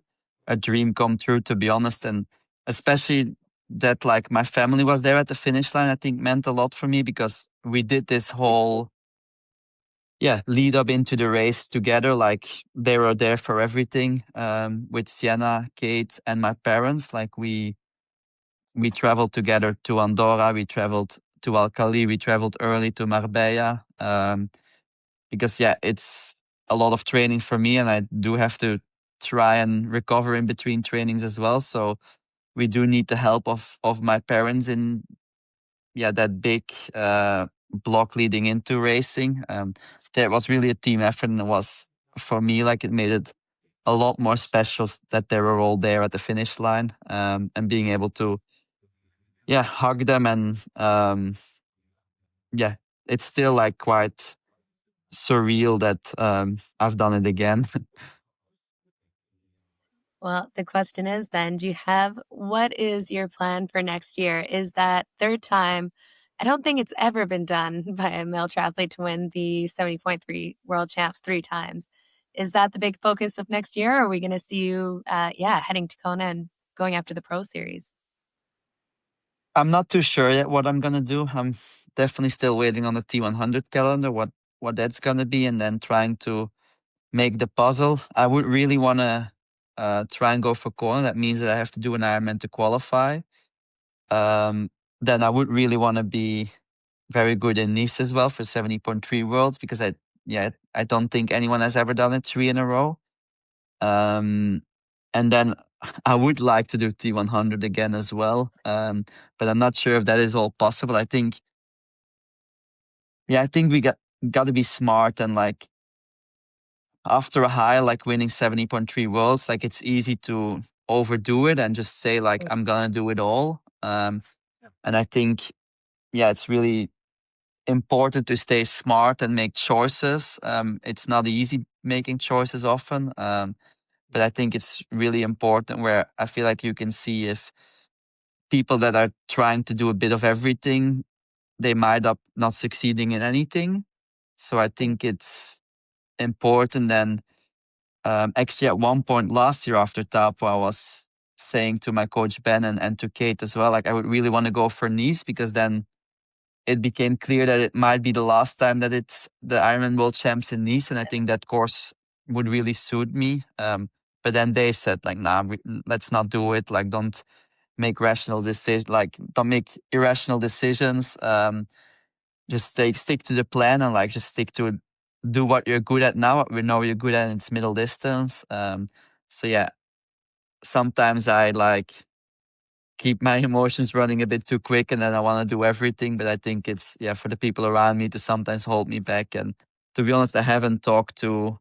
[SPEAKER 2] dream come true, to be honest. And especially that like my family was there at the finish line, I think meant a lot for me, because we did this whole lead up into the race together. Like they were there for everything, with Sienna, Kate, and my parents. Like we traveled together to Andorra, we traveled to Alcali, we traveled early to Marbella, because it's a lot of training for me, and I do have to try and recover in between trainings as well. So we do need the help of my parents in that big block leading into racing. There was really a team effort, and it was, for me, like it made it a lot more special that they were all there at the finish line, and being able to hug them. And it's still like quite surreal that I've done it again.
[SPEAKER 1] Well, the question is then, what is your plan for next year? Is that third time? I don't think it's ever been done by a male triathlete to win the 70.3 world champs 3 times. Is that the big focus of next year? Or are we going to see you, heading to Kona and going after the Pro Series?
[SPEAKER 2] I'm not too sure yet what I'm going to do. I'm definitely still waiting on the T100 calendar, what that's going to be, and then trying to make the puzzle. I would really want to try and go for Kona. That means that I have to do an Ironman to qualify. Then I would really want to be very good in Nice as well for 70.3 worlds, because I don't think anyone has ever done it 3 in a row. And then I would like to do T100 again as well, but I'm not sure if that is all possible. I think we got to be smart, and like after a high like winning 70.3 worlds, like it's easy to overdo it and just say like I'm gonna do it all. And I think it's really important to stay smart and make choices. It's not easy making choices often, but I think it's really important where I feel like you can see if people that are trying to do a bit of everything, they might up not succeeding in anything. So I think it's important. And actually, at one point last year after Taupo, I was saying to my coach Ben and to Kate as well, like I would really want to go for Nice, because then it became clear that it might be the last time that it's the Ironman World Champs in Nice, and I think that course would really suit me. But then they said like, nah, let's not do it. Like, don't make rational decisions. Like, don't make irrational decisions. Just stick to the plan, and like just stick to do what you're good at now. What we know you're good at, it's middle distance. So yeah, sometimes I like keep my emotions running a bit too quick, and then I want to do everything. But I think it's for the people around me to sometimes hold me back. And to be honest, I haven't talked to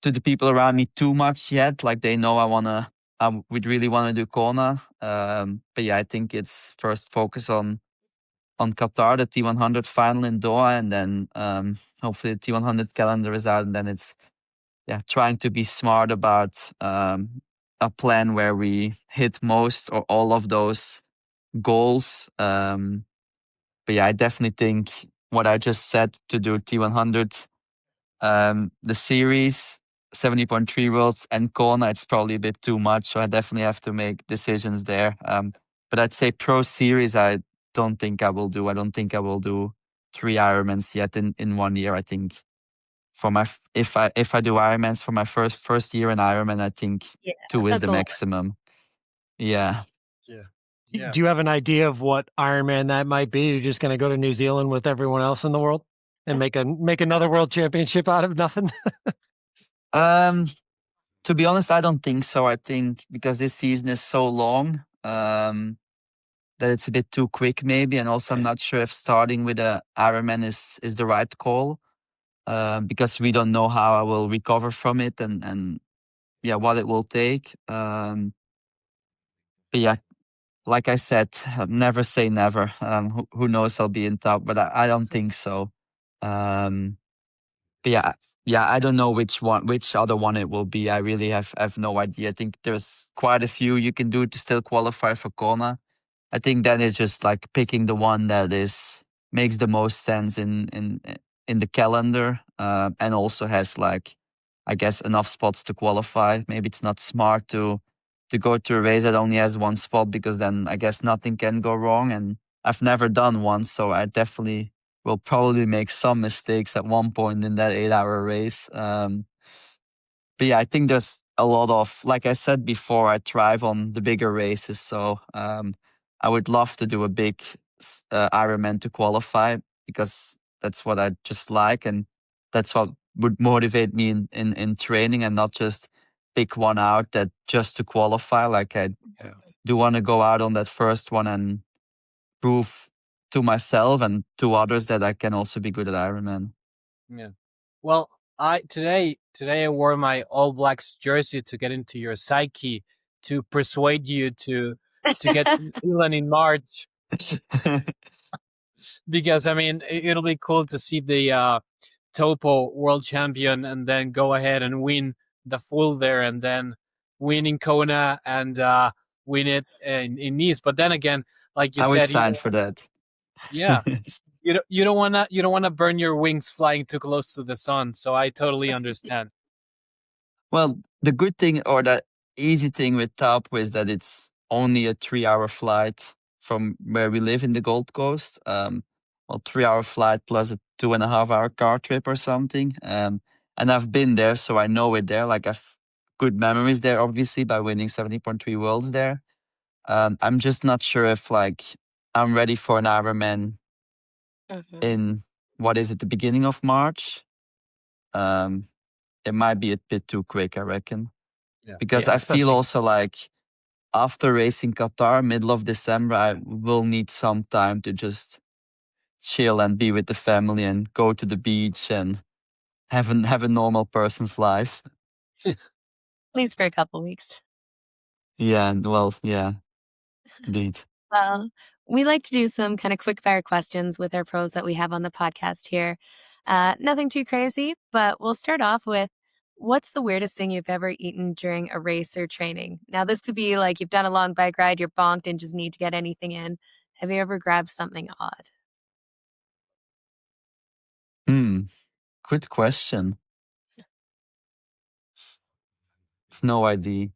[SPEAKER 2] the people around me too much yet. Like, they know I would really want to do Kona. But yeah, I think it's first focus on Qatar, the T100 final in Doha, and then hopefully the T100 calendar is out, and then it's trying to be smart about a plan where we hit most or all of those goals. But yeah, I definitely think what I just said, to do T100, the series, 70.3 Worlds and Kona, it's probably a bit too much. So I definitely have to make decisions there. But I'd say Pro Series, I don't think I will do. I don't think I will do 3 Ironmans yet in 1 year. I think for my if I do Ironmans for my first year in Ironman, I think 2 is
[SPEAKER 1] that's
[SPEAKER 2] the
[SPEAKER 1] a lot.
[SPEAKER 2] maximum. Yeah.
[SPEAKER 3] Do you have an idea of what Ironman that might be? You're just going to go to New Zealand with everyone else in the world and make another world championship out of nothing?
[SPEAKER 2] To be honest, I don't think so. I think because this season is so long, that it's a bit too quick maybe. And also I'm not sure if starting with a Ironman is the right call, because we don't know how I will recover from it and what it will take. But yeah, like I said, never say never. Who knows? I'll be in top, but I don't think so. Um, but I don't know which other one it will be. I really have no idea. I think there's quite a few you can do to still qualify for Kona. I think then it's just like picking the one that makes the most sense in the calendar, and also has, like, I guess, enough spots to qualify. Maybe it's not smart to go to a race that only has one spot, because then I guess nothing can go wrong. And I've never done one, so I definitely will probably make some mistakes at one point in that 8-hour race. But yeah, I think there's a lot of, like I said before, I thrive on the bigger races. So I would love to do a big Ironman to qualify, because that's what I just like. And that's what would motivate me in training, and not just pick one out that just to qualify. Like, I do want to go out on that first one and prove to myself and to others that I can also be good at Ironman.
[SPEAKER 4] Yeah. Well, today I wore my All Blacks jersey to get into your psyche, to persuade you to get to New Zealand in March, because I mean it'll be cool to see the Topo World Champion and then go ahead and win the full there, and then win in Kona and win it in Nice. But then again, like you
[SPEAKER 2] I would
[SPEAKER 4] said,
[SPEAKER 2] sign for that.
[SPEAKER 4] yeah, you don't wanna burn your wings flying too close to the sun. So I totally understand.
[SPEAKER 2] Well, the good thing, or the easy thing with Taupo, is that it's only a 3-hour flight from where we live in the Gold Coast. 3-hour flight plus a 2.5-hour car trip or something. And I've been there, so I know it there. Like, I've good memories there, obviously, by winning 70.3 worlds there. I'm just not sure if, like, I'm ready for an Ironman in, what is it, the beginning of March. It might be a bit too quick, I reckon. because
[SPEAKER 3] Yeah,
[SPEAKER 2] I feel
[SPEAKER 3] especially
[SPEAKER 2] also like after racing Qatar, middle of December, I will need some time to just chill and be with the family and go to the beach and have a normal person's life.
[SPEAKER 1] At least for a couple weeks.
[SPEAKER 2] Yeah, and well, yeah, indeed.
[SPEAKER 1] Well, we like to do some kind of quick fire questions with our pros that we have on the podcast here. Nothing too crazy, but we'll start off with what's the weirdest thing you've ever eaten during a race or training? Now, this could be like you've done a long bike ride, you're bonked and just need to get anything in. Have you ever grabbed something odd?
[SPEAKER 2] Good question. No idea.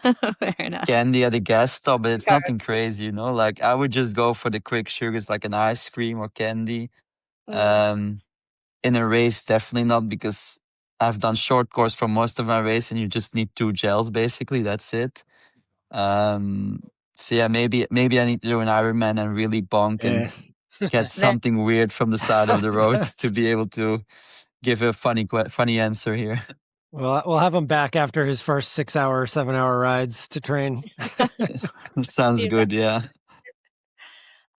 [SPEAKER 1] Fair enough.
[SPEAKER 2] Candy at a gas stop, but it's
[SPEAKER 1] Car-
[SPEAKER 2] nothing crazy, you know? Like I would just go for the quick sugars like an ice cream or candy.
[SPEAKER 1] Mm.
[SPEAKER 2] In a race, definitely not, because I've done short course for most of my race and you just need 2 gels basically. That's it. Um, so yeah, maybe I need to do an Ironman and really bonk and get
[SPEAKER 1] There-
[SPEAKER 2] something weird from the side of the road to be able to give a funny answer here.
[SPEAKER 3] well, we'll have him back after his first 6-hour, 7-hour rides to train.
[SPEAKER 2] Sounds
[SPEAKER 1] Yeah.
[SPEAKER 2] good, yeah.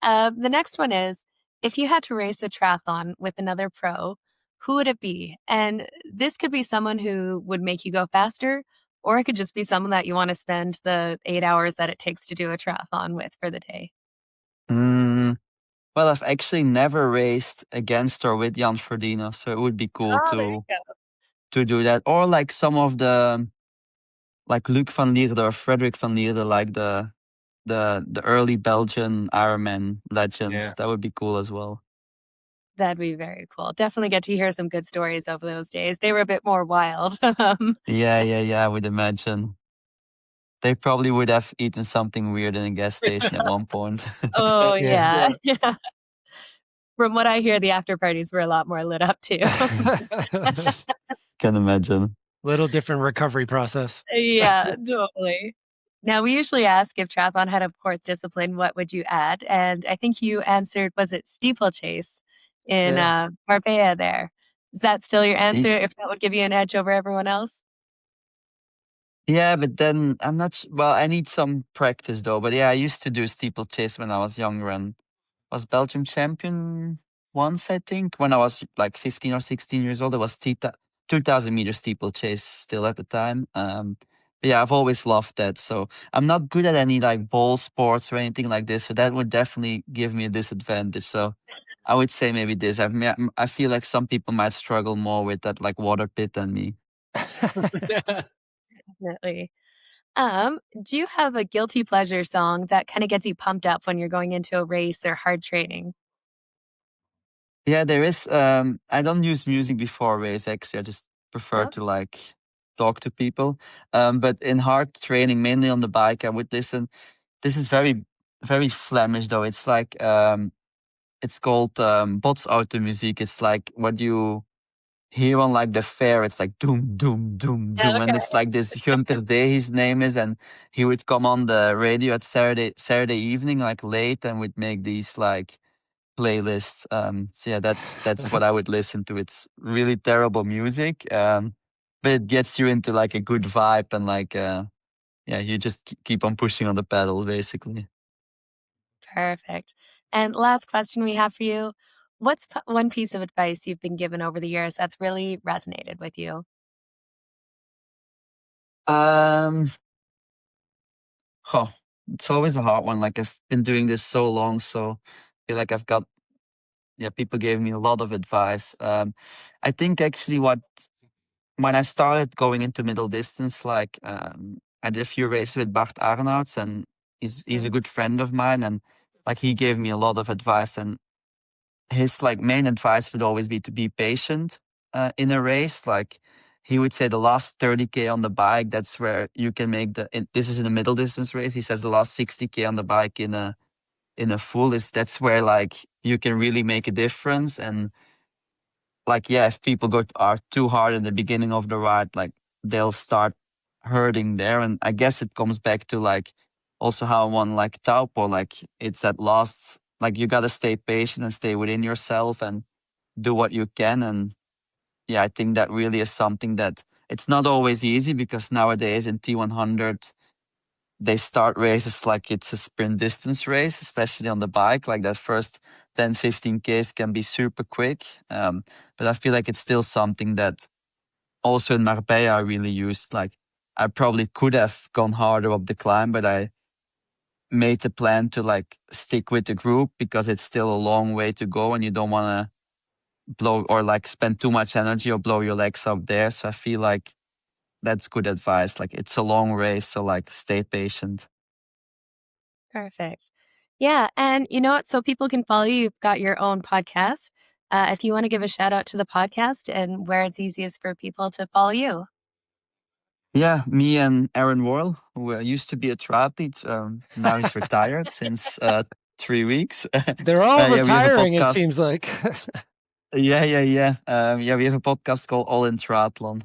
[SPEAKER 1] The next one is if you had to race a triathlon with another pro, who would it be? And this could be someone who would make you go faster, or it could just be someone that you want to spend the 8 hours that it takes to do a triathlon with for the day.
[SPEAKER 2] Mm, well, I've actually never raced against or with Jan Frodeno, so it would be cool
[SPEAKER 1] Oh, there you go.
[SPEAKER 2] to do that. Or like some of the like Luc van Lierde or Frederick van Lierde, like the early Belgian Ironman legends.
[SPEAKER 4] Yeah.
[SPEAKER 2] That would be cool as well.
[SPEAKER 1] That'd be very cool. Definitely get to hear some good stories over those days. They were a bit more wild.
[SPEAKER 2] Yeah, I would imagine. They probably would have eaten something weird in a gas station at one point.
[SPEAKER 1] Oh,
[SPEAKER 3] Yeah.
[SPEAKER 1] yeah. From what I hear, the after parties were a lot more lit up too.
[SPEAKER 2] Can imagine.
[SPEAKER 3] Little different recovery process.
[SPEAKER 1] Yeah, totally. Now, we usually ask if triathlon had a fourth discipline, what would you add? And I think you answered, was it steeplechase in
[SPEAKER 3] Yeah.
[SPEAKER 1] Marbella there? Is that still your
[SPEAKER 2] Y-
[SPEAKER 1] answer? If that would give you an edge over everyone else?
[SPEAKER 2] Yeah, but then I'm not. Well, I need some practice though. But yeah, I used to do steeplechase when I was younger and was Belgium champion once, I think. When I was like 15 or 16 years old, it was 2,000 meter steeplechase still at the time. But yeah, I've always loved that. So I'm not good at any like ball sports or anything like this. So that would definitely give me a disadvantage. So I would say maybe this. I feel like some people might struggle more with that like water pit than me.
[SPEAKER 1] Definitely. Do you have a guilty pleasure song that kind of gets you pumped up when you're going into a race or hard training?
[SPEAKER 2] Yeah, there is. I don't use music before a race. Actually, I just prefer
[SPEAKER 1] No?
[SPEAKER 2] to like talk to people. But in hard training, mainly on the bike, I would listen. This is very Flemish though. It's like it's called bots auto music. It's like what you hear on like the fair. It's like doom doom doom doom, and
[SPEAKER 1] Okay.
[SPEAKER 2] it's like this Gunter Day, his name is, and he would come on the radio at Saturday evening, like late, and would make these like playlist. So yeah, that's what I would listen to. It's really terrible music, but it gets you into like a good vibe and like yeah, you just keep on pushing on the pedals basically.
[SPEAKER 1] Perfect. And last question we have for you. What's one piece of advice you've been given over the years that's really resonated with you?
[SPEAKER 2] Um, oh, it's always a hard one. Like I've been doing this so long, so I feel like I've got yeah, people gave me a lot of advice. I think actually what when I started going into middle distance, like I did a few races with Bart Arnouts, and he's a
[SPEAKER 1] Mm.
[SPEAKER 2] good friend of mine, and like he gave me a lot of advice, and his like main advice would always be to be patient in a race. Like he would say, the last 30K on the bike, that's where you can make this is in a middle distance race. He says the last 60K on the bike in a full is that's where like you can really make a difference. And like yeah, if people are too hard in the beginning of the ride, like they'll start hurting there. And I guess it comes back to like also how one like Taupo, like it's that last, like you gotta stay patient and stay within yourself and do what you can. And yeah, I think that really is something that it's not always easy, because nowadays in T100 they start races like it's a sprint distance race, especially on the bike. Like that first 10, 15 Ks can be super quick. But I feel like it's still something that also in Marbella I really used. Like I probably could have gone harder up the climb, but I made the plan to like stick with the group, because it's still a long way to go and you don't want to blow or like spend too much energy or blow your legs up there. So I feel like that's good advice. Like it's a long race, so like stay patient.
[SPEAKER 1] Perfect. Yeah. And you know what? So people can follow you. You've got your own podcast. If you want to give a shout out to the podcast and where it's easiest for people to follow you.
[SPEAKER 2] Yeah, me and Aaron Worrell, who used to be a triathlete, now he's retired since 3 weeks.
[SPEAKER 3] They're all
[SPEAKER 2] Yeah, we have a
[SPEAKER 3] retiring, it
[SPEAKER 2] podcast.
[SPEAKER 3] seems like.
[SPEAKER 2] Yeah. Yeah, we have a podcast called All in Triathlon.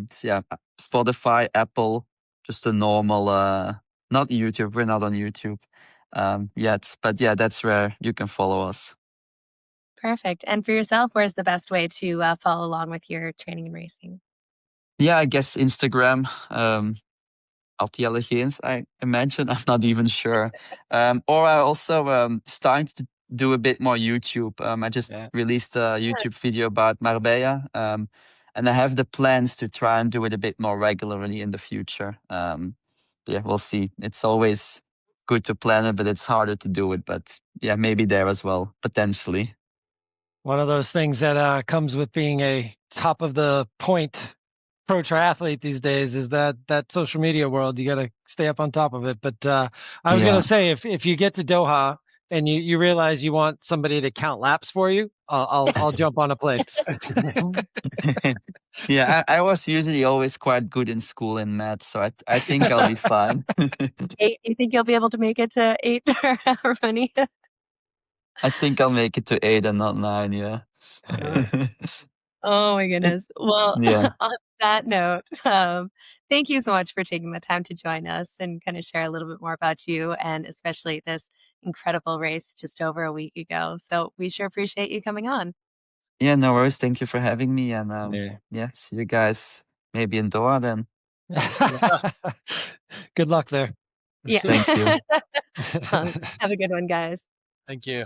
[SPEAKER 2] So yeah, Spotify, Apple, just a normal, not YouTube. We're not on YouTube yet, but yeah, that's where you can follow us.
[SPEAKER 1] Perfect. And for yourself, where's the best way to follow along with your training and racing?
[SPEAKER 2] Yeah, I guess Instagram, Jelle Geens, I imagine. I'm not even sure. Or I also starting to do a bit more YouTube. I just released a YouTube video about Marbella. And I have the plans to try and do it a bit more regularly in the future. Yeah, we'll see. It's always good to plan it, but it's harder to do it. But yeah, maybe there as well, potentially.
[SPEAKER 3] One of those things that comes with being a top of the point pro triathlete these days is that social media world. You got to stay up on top of it. But I was going to say, if you get to Doha and you realize you want somebody to count laps for you, I'll jump on a plane.
[SPEAKER 2] Yeah, I was usually always quite good in school in math, so I think I'll be fine.
[SPEAKER 1] You think you'll be able to make it to 8 or however many?
[SPEAKER 2] I think I'll make it to 8 and not 9, yeah.
[SPEAKER 1] Oh my goodness. Well,
[SPEAKER 2] Yeah.
[SPEAKER 1] on that note, thank you so much for taking the time to join us and kind of share a little bit more about you and especially this incredible race just over a week ago. So we sure appreciate you coming on.
[SPEAKER 2] Yeah, no worries. Thank you for having me. And yeah, see you guys maybe in Doha then.
[SPEAKER 3] Good luck there.
[SPEAKER 1] Yeah.
[SPEAKER 2] Thank you.
[SPEAKER 1] Have a good one, guys.
[SPEAKER 4] Thank you.